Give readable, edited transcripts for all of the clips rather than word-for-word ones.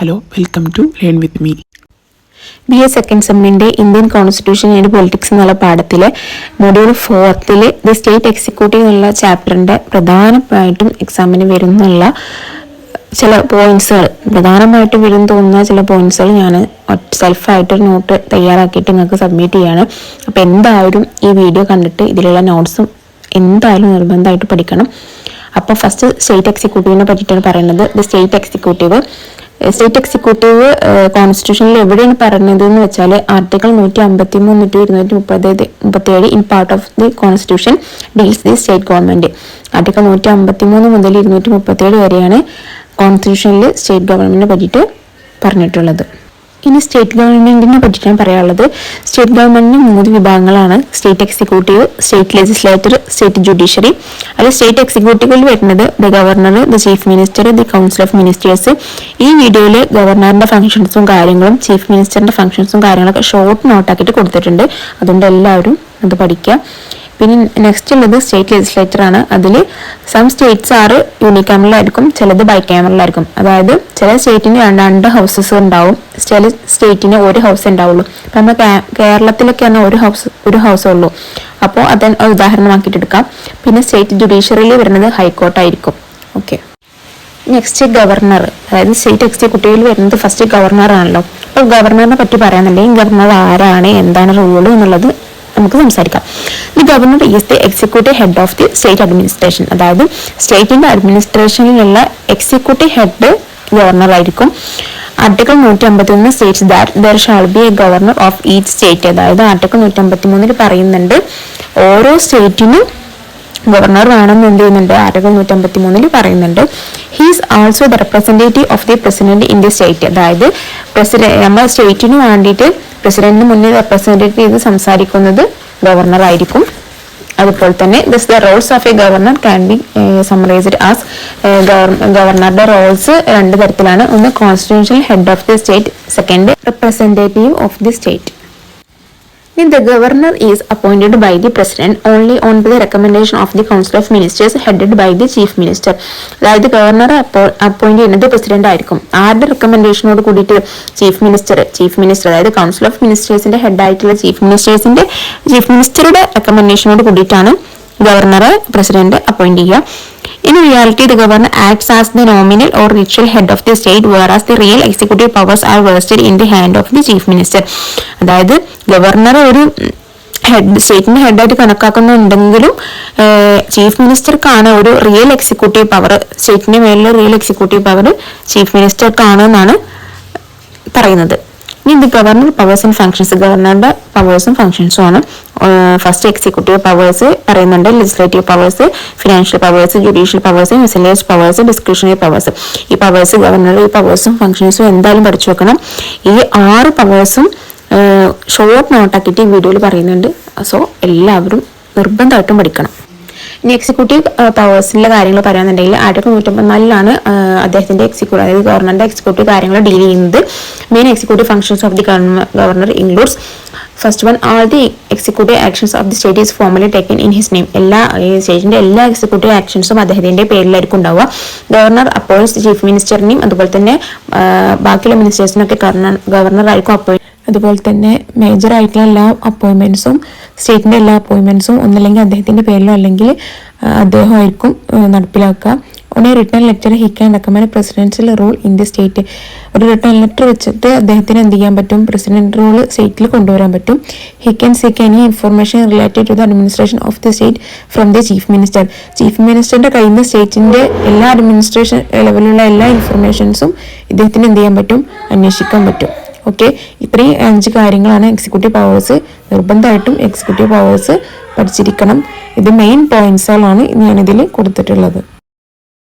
Hello, welcome to Learn with me. BA second സെമ്മിൻ്റെ Indian constitution and politics എന്നുള്ള പാഠത്തിലെ module 4 the state executive എന്നുള്ള ചാപ്റ്ററിൻ്റെ പ്രധാനമായിട്ടും എക്സാമിന് വരുന്നുള്ള ചില പോയിന്റ്സുകൾ പ്രധാനമായിട്ട് വരും തോന്നുന്ന ചില പോയിന്റ്സുകൾ ഞാൻ സെൽഫായിട്ട് നോട്ട് തയ്യാറാക്കിയിട്ട് നിങ്ങൾക്ക് സബ്മിറ്റ് ചെയ്യാണ്. അപ്പോൾ എന്തായാലും ഈ വീഡിയോ കണ്ടിട്ട് ഇതിലുള്ള നോട്ട്സും എന്തായാലും നിർബന്ധമായിട്ട് പഠിക്കണം. അപ്പോൾ ഫസ്റ്റ് സ്റ്റേറ്റ് എക്സിക്യൂട്ടീവിനെ പറ്റിയിട്ടാണ് പറയുന്നത്. ദി സ്റ്റേറ്റ് എക്സിക്യൂട്ടീവ് കോൺസ്റ്റിറ്റ്യൂഷനിൽ എവിടെയാണ് പറയുന്നത് എന്ന് വെച്ചാൽ article 153 to 237 in part of the constitution deals the state government. Article 153 മുതൽ 237 വരെയാണ് കോൺസ്റ്റിറ്റ്യൂഷനിൽ സ്റ്റേറ്റ് ഗവൺമെന്റിനെ പറ്റിയിട്ട് പറഞ്ഞിട്ടുള്ളത്. ഇനി സ്റ്റേറ്റ് ഗവൺമെന്റിനെ പറ്റിയിട്ടാണ് പറയാനുള്ളത്. സ്റ്റേറ്റ് ഗവൺമെന്റിന് 3 വിഭാഗങ്ങളാണ്: state executive, state legislator, state judiciary. അതിൽ സ്റ്റേറ്റ് എക്സിക്യൂട്ടീവിൽ വരുന്നത് the governor, the chief minister, the council of ministers. ഈ വീഡിയോയിൽ ഗവർണറിന്റെ ഫംഗ്ഷൻസും കാര്യങ്ങളും ചീഫ് മിനിസ്റ്ററിന്റെ ഫംഗ്ഷൻസും കാര്യങ്ങളൊക്കെ ഷോർട്ട് നോട്ടാക്കിയിട്ട് കൊടുത്തിട്ടുണ്ട്. അതുകൊണ്ട് എല്ലാവരും അത് പഠിക്കുക. പിന്നെ നെക്സ്റ്റ് ഉള്ളത് സ്റ്റേറ്റ് ലെജിസ്ലേച്ചർ ആണ്. അതിൽ സം സ്റ്റേറ്റ്സ് ആറ് യൂണിക്യാമറലായിരിക്കും, ചിലത് ബൈക്യാമറലായിരിക്കും. അതായത് ചില സ്റ്റേറ്റിന് രണ്ട് ഹൗസസ് ഉണ്ടാവും, ചില സ്റ്റേറ്റിന് ഒരു ഹൗസ് ഉണ്ടാവുള്ളൂ. അപ്പം നമ്മൾ കേരളത്തിലൊക്കെയാണ് ഒരു ഹൗസേ ഉള്ളൂ. അപ്പോൾ അത് ഉദാഹരണമാക്കിയിട്ട് എടുക്കാം. പിന്നെ സ്റ്റേറ്റ് ജുഡീഷ്യറിയിൽ വരുന്നത് ഹൈക്കോർട്ടായിരിക്കും. ഓക്കെ, നെക്സ്റ്റ് ഗവർണർ, അതായത് സ്റ്റേറ്റ് എക്സിക്യൂട്ടീവിൽ വരുന്നത് ഫസ്റ്റ് ഗവർണർ ആണല്ലോ. അപ്പോൾ ഗവർണറിനെ പറ്റി പറയാനുണ്ടെങ്കിൽ ഗവർണർ ആരാണ്, എന്താണ് റൂൾ എന്നുള്ളത് നമുക്ക് സംസാരിക്കാം. The governor is the executive head of the state administration. അതായത് സ്റ്റേറ്റിന്റെ അഡ്മിനിസ്ട്രേഷനിലുള്ള എക്സിക്യൂട്ടീവ് ഹെഡ് ഗവർണർ ആയിരിക്കും. Article 151 States that there shall be A governor of each state. അതായത് ആർട്ടിക്കിൾ 153 പറയുന്നുണ്ട് ഓരോ സ്റ്റേറ്റിനും ഗവർണർ വേണമെന്ന് എന്ത് ചെയ്യുന്നുണ്ട്, ആർട്ടിക്കിൾ 153 പറയുന്നുണ്ട്. He's also the representative of the president in the state. അതായത് നമ്മുടെ സ്റ്റേറ്റിന് വേണ്ടിയിട്ട് പ്രസിഡന്റിന് മുന്നിൽ റെപ്രസെന്റേറ്റ് ചെയ്ത് സംസാരിക്കുന്നത് ഗവർണർ ആയിരിക്കും. അതുപോലെ തന്നെ the Rolls of A governor can be summarised as ഗവർണറുടെ റോൾസ് 2 തരത്തിലാണ്. ഒന്ന് constitutional head of the state, second representative of the state. The governor is appointed by the president only on the recommendation of the council of ministers headed by the chief minister. അതായത് ഗവർണറെ appoint ചെയ്യുന്നത് president ആയിരിക്കും. ആരുടെ റെക്കമെൻഡേഷനോട് കൂടിയിട്ട് chief minister അതായത് council of മിനിസ്റ്റേഴ്സിന്റെ head ആയിട്ടുള്ള chief മിനിസ്റ്ററുടെ റെക്കമെൻഡേഷനോട് കൂടിയിട്ടാണ് ഗവർണറെ പ്രസിഡന്റ് അപ്പോയിന്റ് ചെയ്യുക. In reality, the governor acts as the nominal or ritual head of the state, whereas the real executive powers are vested in the hand of the chief minister. അതായത് governor ഒരു സ്റ്റേറ്റിന്റെ ഹെഡായിട്ട് കണക്കാക്കുന്നുണ്ടെങ്കിലും chief മിനിസ്റ്റർക്കാണ് ഒരു real executive power, സ്റ്റേറ്റിന്റെ മേലുള്ള real executive power chief മിനിസ്റ്റർക്കാണ് എന്നാണ് പറയുന്നത്. ഇനി the governor powers and functions, ഗവർണറുടെ പവേഴ്സും ഫംഗ്ഷൻസും ആണ്. ഫസ്റ്റ് എക്സിക്യൂട്ടീവ് പവേഴ്സ് പറയുന്നുണ്ട്, legislative powers, financial powers, judicial powers, miscellaneous powers, discretionary powers. ഈ പവേഴ്സ് ഗവർണറുടെ ഈ പവേഴ്സും ഫംഗ്ഷൻസും എന്തായാലും പഠിച്ചു വെക്കണം. ഈ 6 പവേഴ്സും ഷോർട്ട് നോട്ടാക്കിയിട്ട് ഈ വീഡിയോയിൽ പറയുന്നുണ്ട്. സോ എല്ലാവരും നിർബന്ധമായിട്ടും പഠിക്കണം. ഇനി എക്സിക്യൂട്ടീവ് പവേഴ്സിന്റെ കാര്യങ്ങൾ പറയാന്നുണ്ടെങ്കിൽ ആർട്ടിക്കിൾ 154 അദ്ദേഹത്തിന്റെ എക്സിക്യൂട്ടീവ്, അതായത് ഗവർണറുടെ എക്സിക്യൂട്ടീവ് കാര്യങ്ങൾ ഡീൽ ചെയ്യുന്നത്. Main executive functions of the governor includes first one, all the executive actions of the state is formally taken in his name. സ്റ്റേറ്റിന്റെ എല്ലാ എക്സിക്യൂട്ടീവ് ആക്ഷൻസും അദ്ദേഹത്തിന്റെ പേരിലായിരിക്കും ഉണ്ടാവുക. ഗവർണർ അപ്പോയിന്റ്സ് ചീഫ് മിനിസ്റ്ററിനെയും അതുപോലെ തന്നെ ബാക്കിയുള്ള മിനിസ്റ്റേഴ്സിനൊക്കെ ഗവർണർ ആയിരിക്കും അപ്പോയിന്റ്. അതുപോലെ തന്നെ മേജർ ആയിട്ടുള്ള എല്ലാ അപ്പോയിൻമെന്റ്സും സ്റ്റേറ്റിന്റെ എല്ലാ അപ്പോയിൻമെന്റ്സും ഒന്നല്ലെങ്കിൽ അദ്ദേഹത്തിന്റെ പേരിലോ അല്ലെങ്കിൽ അദ്ദേഹമായിരിക്കും നടപ്പിലാക്കുക. On A return letter he can recommend presidential rule in the state. ഒരു റിട്ടേൺ ലെറ്റർ വെച്ചിട്ട് അദ്ദേഹത്തിന് എന്ത് ചെയ്യാൻ പറ്റും, പ്രസിഡന്റ് റൂൾ സ്റ്റേറ്റിൽ കൊണ്ടുവരാൻ പറ്റും. He can seek any information related to the administration of the state from the chief minister. Chief മിനിസ്റ്ററിന്റെ കയ്യിൽ നിന്ന് സ്റ്റേറ്റിന്റെ എല്ലാ അഡ്മിനിസ്ട്രേഷൻ ലെവലിലുള്ള എല്ലാ ഇൻഫർമേഷൻസും ഇദ്ദേഹത്തിന് എന്ത് ചെയ്യാൻ പറ്റും, അന്വേഷിക്കാൻ പറ്റും. ഓക്കെ, ഇത്രയും 5 കാര്യങ്ങളാണ് എക്സിക്യൂട്ടീവ് പവേഴ്സ്. നിർബന്ധമായിട്ടും എക്സിക്യൂട്ടീവ് പവേഴ്സ് പഠിച്ചിരിക്കണം. ഇത് മെയിൻ പോയിന്റ്സുകളാണ് ഞാനിതിൽ കൊടുത്തിട്ടുള്ളത്.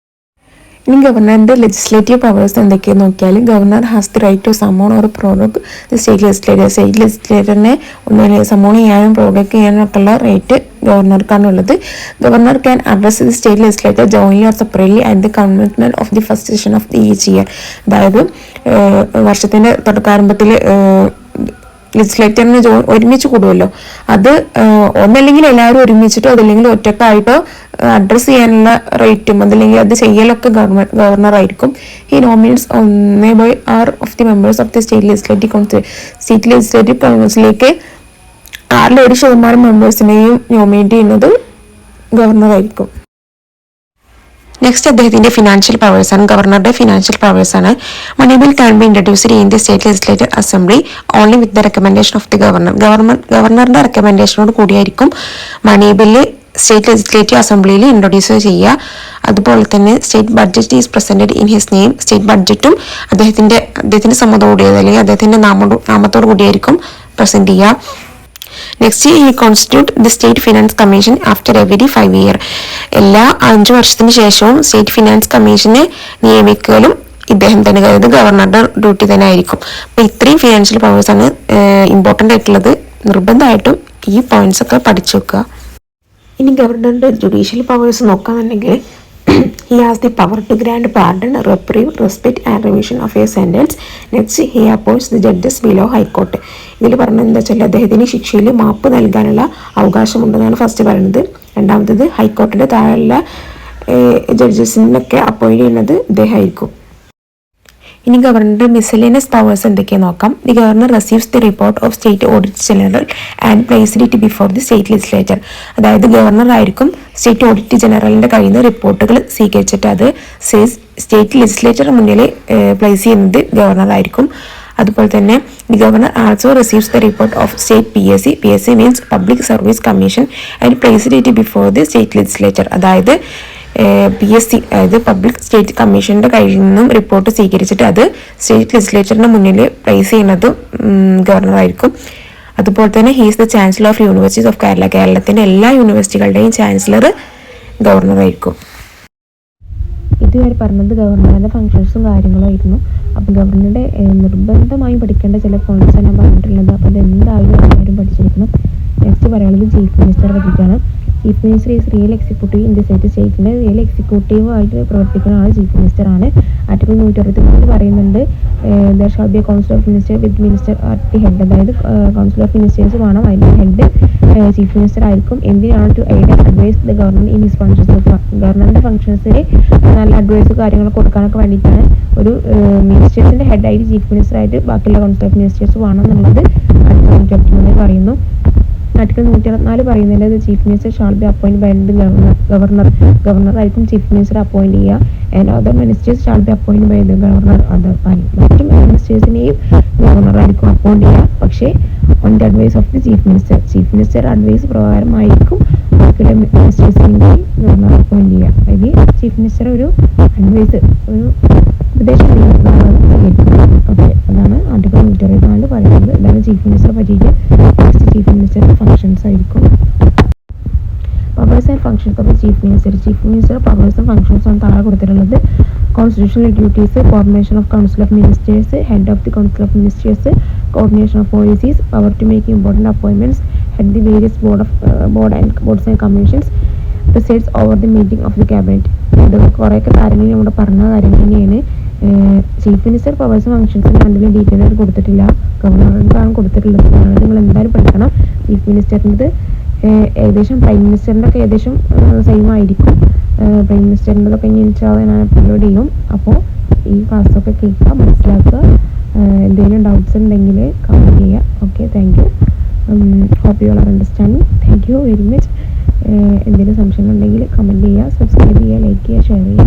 ഇനി ഗവർണറിന്റെ ലെജിസ്ലേറ്റീവ് പവേഴ്സ് എന്തൊക്കെയെന്ന് നോക്കിയാൽ, governor has the right to summon or provoke the state legislator. State ലെജിസ്ലേറ്ററിനെ സമോൺ ചെയ്യാനും പ്രോവോക്ക് ചെയ്യാനും ഒക്കെ ഉള്ള റൈറ്റ് ഗവർണർക്കാണ് ഉള്ളത്. Governor can address the state legislator jointly or separately at the commencement of the first session of the each year. അതായത് വർഷത്തിന്റെ തുടക്കാരംഭത്തിൽ ലെജിസ്ലേറ്ററിന് ഒരുമിച്ച് കൂടുമല്ലോ, അത് ഒന്നല്ലെങ്കിൽ എല്ലാവരും ഒരുമിച്ചിട്ടോ അതല്ലെങ്കിൽ ഒറ്റക്കായിട്ടോ അഡ്രസ് ചെയ്യാനുള്ള റൈറ്റും അതല്ലെങ്കിൽ അത് ചെയ്യലൊക്കെ ഗവർണർ ആയിരിക്കും. ഈ nominates 1/6 of the members of the state legislative council. State legislative കൗൺസിലേക്ക് 1% മെമ്പേഴ്സിനെയും നോമിനേറ്റ് ചെയ്യുന്നത് ഗവർണർ ആയിരിക്കും. നെക്സ്റ്റ് അദ്ദേഹത്തിന്റെ ഫിനാൻഷ്യൽ പവേഴ്സ് ആണ്. ഗവർണറുടെ ഫിനാൻഷ്യൽ പവേഴ്സ് ആണ്. Money bill can be introduced in the state legislative assembly only with the recommendation of the ഗവർണറുടെ റെക്കമെൻഡേഷനോട് കൂടിയായിരിക്കും മണി ബില്ല് സ്റ്റേറ്റ് ലെജിസ്ലേറ്റീവ് അസംബ്ലിയിൽ ഇൻട്രൊഡ്യൂസ് ചെയ്യുക. അതുപോലെ തന്നെ state budget is presented in his name. State ബഡ്ജറ്റും അദ്ദേഹത്തിന്റെ സമ്മതത്തോടുകൂടിയത് അല്ലെങ്കിൽ അദ്ദേഹത്തിന്റെ നാമത്തോടു കൂടിയായിരിക്കും പ്രസന്റ് ചെയ്യുക. Next, he constitute the state finance commission after every 5 years. എല്ലാ 5 വർഷത്തിന് ശേഷവും സ്റ്റേറ്റ് ഫിനാൻസ് കമ്മീഷനെ നിയമിക്കലും ഇദ്ദേഹം തന്നെ, അതായത് ഗവർണറുടെ ഡ്യൂട്ടി തന്നെ ആയിരിക്കും. അപ്പൊ ഇത്രയും ഫിനാൻഷ്യൽ പവേഴ്സ് ആണ് ഇമ്പോർട്ടൻ്റ് ആയിട്ടുള്ളത്. നിർബന്ധമായിട്ടും ഈ പോയിന്റ്സ് ഒക്കെ പഠിച്ചു വെക്കുക. ഇനി ഗവർണറുടെ ജുഡീഷ്യൽ പവേഴ്സ് നോക്കുകയാണെന്നുണ്ടെങ്കിൽ he has the power to grant pardon, reprieve, respite and revision of a sentence. Next, he appoints the judges below high court. ഇതിൽ പറഞ്ഞത് എന്താ വെച്ചാൽ അദ്ദേഹത്തിന് ശിക്ഷയിൽ മാപ്പ് നൽകാനുള്ള അവകാശമുണ്ടെന്നാണ് ഫസ്റ്റ് പറയുന്നത്. രണ്ടാമത്തത് ഹൈക്കോർട്ടിന്റെ താഴെയുള്ള ജഡ്ജസിനൊക്കെ അപ്പോയിന്റ് ചെയ്യുന്നത് ഇദ്ദേഹമായിരിക്കും. ഇനി ഗവർണറുടെ മിസലേനിയസ് പവേഴ്സ് എന്തൊക്കെയാണെന്ന് നോക്കാം. The governor receives the report of state audit general and placed it before the state legislature. അതായത് ഗവർണർ ആയിരിക്കും സ്റ്റേറ്റ് ഓഡിറ്റ് ജനറലിന്റെ കയ്യിൽ നിന്ന് റിപ്പോർട്ടുകൾ സ്വീകരിച്ചിട്ട് അത് സ്റ്റേറ്റ് ലെജിസ്ലേച്ചറിന് മുന്നിൽ പ്ലേസ് ചെയ്യുന്നത് ഗവർണർ ആയിരിക്കും. അതുപോലെ തന്നെ the governor also receives the report of state PSC means public service commission and placed it before the state legislature. അതായത് PSC അതായത് പബ്ലിക് സ്റ്റേറ്റ് കമ്മീഷന്റെ കയ്യിൽ നിന്നും റിപ്പോർട്ട് സ്വീകരിച്ചിട്ട് അത് സ്റ്റേറ്റ് ലെജിസ്ലേച്ചറിന് മുന്നിൽ പ്ലേസ് ചെയ്യുന്നതും ഗവർണർ ആയിരിക്കും. അതുപോലെ തന്നെ he's the chancellor of universities of Kerala. കേരളത്തിന്റെ എല്ലാ യൂണിവേഴ്സിറ്റികളുടെയും ചാൻസലർ ഗവർണർ ആയിരിക്കും. ഇതുവരെ പറഞ്ഞത് ഗവർണറുടെ ഫംഗ്ഷൻസും കാര്യങ്ങളും ആയിരുന്നു. അപ്പം ഗവർണറുടെ നിർബന്ധമായും പഠിക്കേണ്ട ചില പോയിന്റ്സ് ഞാൻ പറഞ്ഞിട്ടുള്ളത്. അപ്പോൾ അത് എന്തായാലും എല്ലാവരും പഠിച്ചിരിക്കണം. നെക്സ്റ്റ് പറയാനുള്ളത് ചീഫ് മിനിസ്റ്ററെ പറ്റിയിട്ടാണ്. Chief minister is real executive in the സ്റ്റേറ്റിന്റെ റിയൽ എക്സിക്യൂട്ടീവ് ആയിട്ട് പ്രവർത്തിക്കുന്ന ആൾ ചീഫ് മിനിസ്റ്റർ ആണ്. ആർട്ടിക്കിൾ 163 പറയുന്നുണ്ട് there shall be a council of minister with minister at the head. അതായത് കൗൺസിൽ ഓഫ് മിനിസ്റ്റേഴ്സ് വേണം, അതിൻ്റെ ഹെഡ് ചീഫ് മിനിസ്റ്റർ ആയിരിക്കും. എന്തിനാണ് to aid and advise the governor in his functions. ഗവർണറിന്റെ ഫംഗ്ഷൻസിൽ നല്ല അഡ്വൈസ് കാര്യങ്ങളൊക്കെ കൊടുക്കാനൊക്കെ വേണ്ടിയിട്ടാണ് ഒരു മിനിസ്റ്റേഴ്സിന്റെ ഹെഡായിട്ട് ചീഫ് മിനിസ്റ്റർ ആയിട്ട് ബാക്കിയുള്ള കൗൺസിൽ ഓഫ് മിനിസ്റ്റേഴ്സ് വേണം എന്നുള്ളത് ആർട്ടിക്കിൾ 163 പറയുന്നു. ആർട്ടിക്കിൾ 164 പറയുന്നത് chief minister shall be appoint by the governor ആയിരിക്കും ചീഫ് മിനിസ്റ്റർ അപ്പോയിന്റ് ചെയ്യുക. And other ministers shall be appoint by the governor. മറ്റു മിനിസ്റ്റേഴ്സിനെയും ഗവർണർ ആയിരിക്കും അപ്പോയിന്റ് ചെയ്യുക. പക്ഷേ on the advise of the chief minister advise പ്രകാരമായിരിക്കും ബാക്കിയുള്ള മിനിസ്റ്റേഴ്സിനെയും ഗവർണർ അപ്പോയിന്റ് ചെയ്യുക. അതായത് ചീഫ് മിനിസ്റ്റർ ഒരു അഡ്വൈസ്, ഒരു ഉപദേശം ഓക്കെ, അതാണ് ആർട്ടിക്കിൾ 164 പറയുന്നത്. ഇതാണ് ചീഫ് മിനിസ്റ്ററെ പറ്റിയിട്ട്. നെക്സ്റ്റ് ചീഫ് മിനിസ്റ്ററുടെ ഫംഗ്ഷൻസ് ആയിരിക്കും. Powers and functions of chief minister powers and functions ആണ് താഴെ കൊടുത്തിട്ടുള്ളത്. Constitutional duties, formation of council of ministers, head of the council of ministers, coordination of policies, power to make important appointments, head the various boards and commissions, presides over the meeting of the cabinet. ഇതൊക്കെ കുറേയൊക്കെ കാര്യങ്ങൾ നമ്മുടെ പറഞ്ഞ കാര്യങ്ങൾ തന്നെയാണ്. Chief minister powers functions എന്തെങ്കിലും detail ആയിട്ട് കൊടുത്തിട്ടില്ല, ഗവർണറിൻ്റെതാണ് കൊടുത്തിട്ടുള്ളത്. നിങ്ങൾ എന്തായാലും പഠിക്കണം. ചീഫ് മിനിസ്റ്ററിൻ്റെ ഏകദേശം പ്രൈം മിനിസ്റ്ററിൻ്റെ ഒക്കെ ഏകദേശം സെയിം ആയിരിക്കും. പ്രൈം മിനിസ്റ്ററിൻ്റെതൊക്കെ ഇനി ഞാൻ അപ്ലോഡ് ചെയ്യും. അപ്പോൾ ഈ ക്ലാസ്സൊക്കെ കേൾക്കുക, മനസ്സിലാക്കുക. എന്തെങ്കിലും ഡൗട്ട്സ് ഉണ്ടെങ്കിൽ കമൻറ്റ് ചെയ്യുക. Okay, thank you. Hope you are understanding. Thank you very much. എന്തെങ്കിലും സംശയങ്ങളുണ്ടെങ്കിൽ കമൻറ്റ് ചെയ്യുക, സബ്സ്ക്രൈബ് ചെയ്യുക, ലൈക്ക് ചെയ്യുക, ഷെയർ ചെയ്യുക.